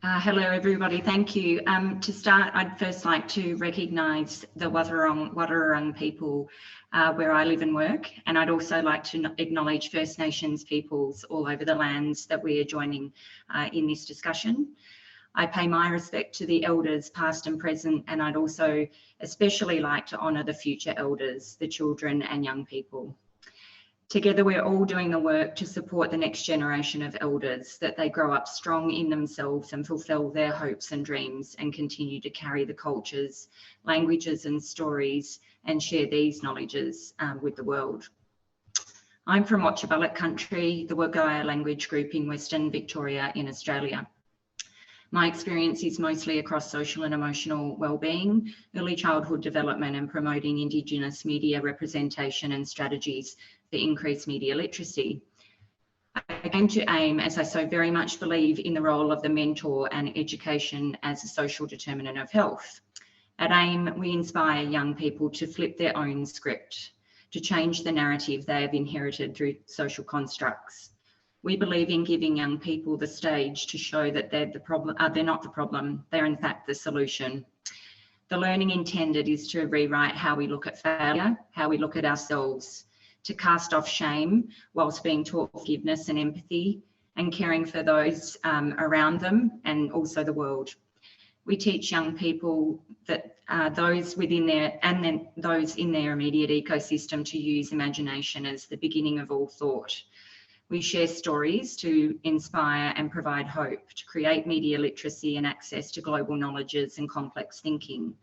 Hello everybody, thank you. To start, I'd first like to recognise the Wadawurrung people where I live and work, and I'd also like to acknowledge First Nations peoples all over the lands that we are joining in this discussion. I pay my respect to the elders past and present, and I'd also especially like to honour the future elders, the children and young people. Together, we're all doing the work to support the next generation of elders, that they grow up strong in themselves and fulfil their hopes and dreams and continue to carry the cultures, languages and stories and share these knowledges with the world. I'm from Wotjobaluk country, the Wagaya language group in Western Victoria in Australia. My experience is mostly across social and emotional wellbeing, early childhood development and promoting Indigenous media representation and strategies for increased media literacy. I came to AIME as I so very much believe in the role of the mentor and education as a social determinant of health. At AIME, we inspire young people to flip their own script, to change the narrative they have inherited through social constructs. We believe in giving young people the stage to show that they're not the problem, they're in fact the solution. The learning intended is to rewrite how we look at failure, how we look at ourselves, to cast off shame whilst being taught forgiveness and empathy and caring for those around them and also the world. We teach young people that those within their and then those in their immediate ecosystem to use imagination as the beginning of all thought. We share stories to inspire and provide hope, to create media literacy and access to global knowledges and complex thinking.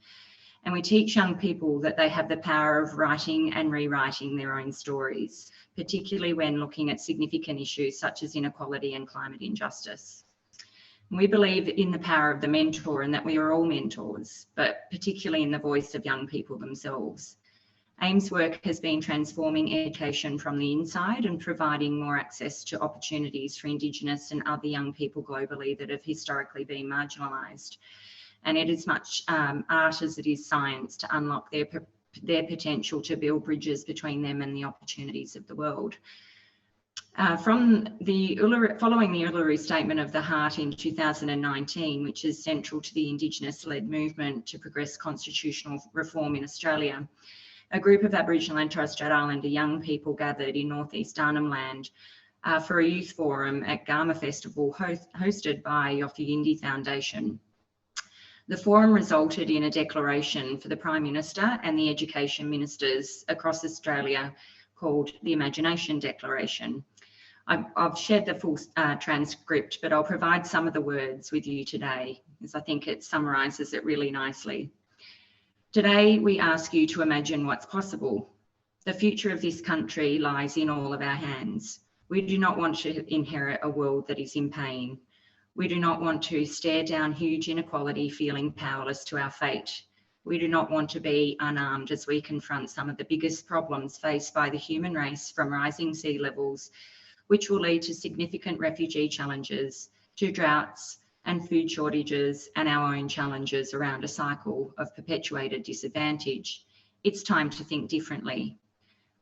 And we teach young people that they have the power of writing and rewriting their own stories, particularly when looking at significant issues such as inequality and climate injustice. We believe in the power of the mentor and that we are all mentors, but particularly in the voice of young people themselves. AIME's work has been transforming education from the inside and providing more access to opportunities for Indigenous and other young people globally that have historically been marginalised. And it is much art as it is science to unlock their potential to build bridges between them and the opportunities of the world. Following the Uluru Statement of the Heart in 2019, which is central to the Indigenous-led movement to progress constitutional reform in Australia, a group of Aboriginal and Torres Strait Islander young people gathered in northeast Arnhem Land for a youth forum at Garma Festival hosted by Yofi Yindi Foundation. The forum resulted in a declaration for the Prime Minister and the Education Ministers across Australia called the Imagination Declaration. I've shared the full transcript, but I'll provide some of the words with you today, as I think it summarises it really nicely. Today, we ask you to imagine what's possible. The future of this country lies in all of our hands. We do not want to inherit a world that is in pain. We do not want to stare down huge inequality, feeling powerless to our fate. We do not want to be unarmed as we confront some of the biggest problems faced by the human race, from rising sea levels, which will lead to significant refugee challenges, to droughts and food shortages, and our own challenges around a cycle of perpetuated disadvantage. It's time to think differently.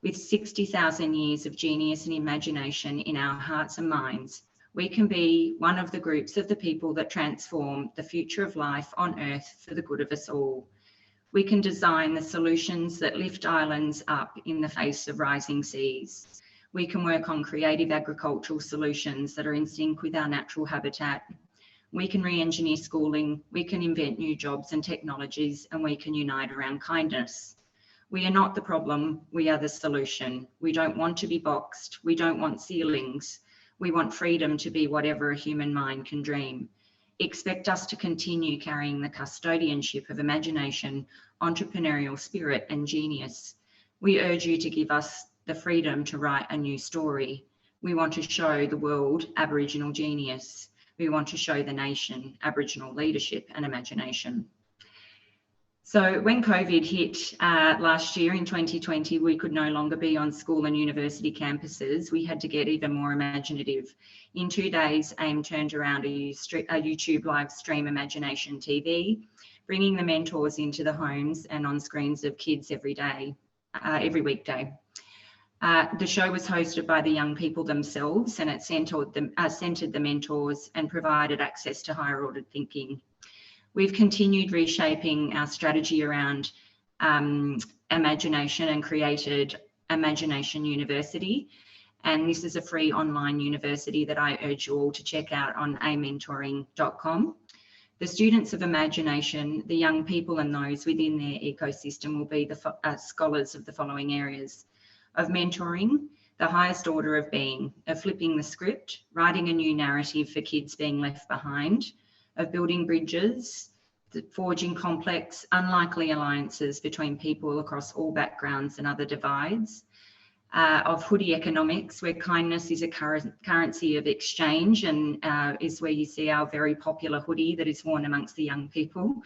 With 60,000 years of genius and imagination in our hearts and minds, we can be one of the groups of the people that transform the future of life on Earth for the good of us all. We can design the solutions that lift islands up in the face of rising seas. We can work on creative agricultural solutions that are in sync with our natural habitat. We can re-engineer schooling, we can invent new jobs and technologies, and we can unite around kindness. We are not the problem, we are the solution. We don't want to be boxed, we don't want ceilings. We want freedom to be whatever a human mind can dream. Expect us to continue carrying the custodianship of imagination, entrepreneurial spirit and genius. We urge you to give us the freedom to write a new story. We want to show the world Aboriginal genius. We want to show the nation Aboriginal leadership and imagination. So when COVID hit last year in 2020, we could no longer be on school and university campuses. We had to get even more imaginative. In 2 days, AIME turned around a YouTube live stream Imagination TV, bringing the mentors into the homes and on screens of kids every weekday. The show was hosted by the young people themselves, and it centered the mentors and provided access to higher ordered thinking. We've continued reshaping our strategy around imagination and created Imagination University. And this is a free online university that I urge you all to check out on amentoring.com. The students of imagination, the young people and those within their ecosystem will be the scholars of the following areas: of mentoring, the highest order of being, of flipping the script, writing a new narrative for kids being left behind, of building bridges, forging complex, unlikely alliances between people across all backgrounds and other divides, of hoodie economics, where kindness is a currency of exchange, and is where you see our very popular hoodie that is worn amongst the young people,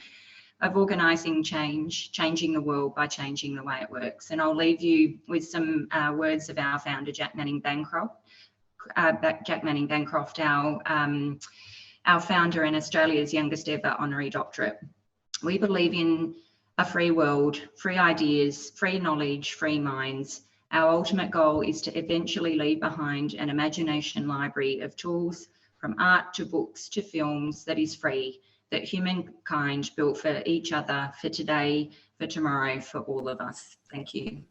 of organising change, changing the world by changing the way it works. And I'll leave you with some words of our founder, Jack Manning Bancroft, our founder and Australia's youngest ever honorary doctorate. We believe in a free world, free ideas, free knowledge, free minds. Our ultimate goal is to eventually leave behind an imagination library of tools, from art to books to films, that is free, that humankind built for each other, for today, for tomorrow, for all of us. Thank you.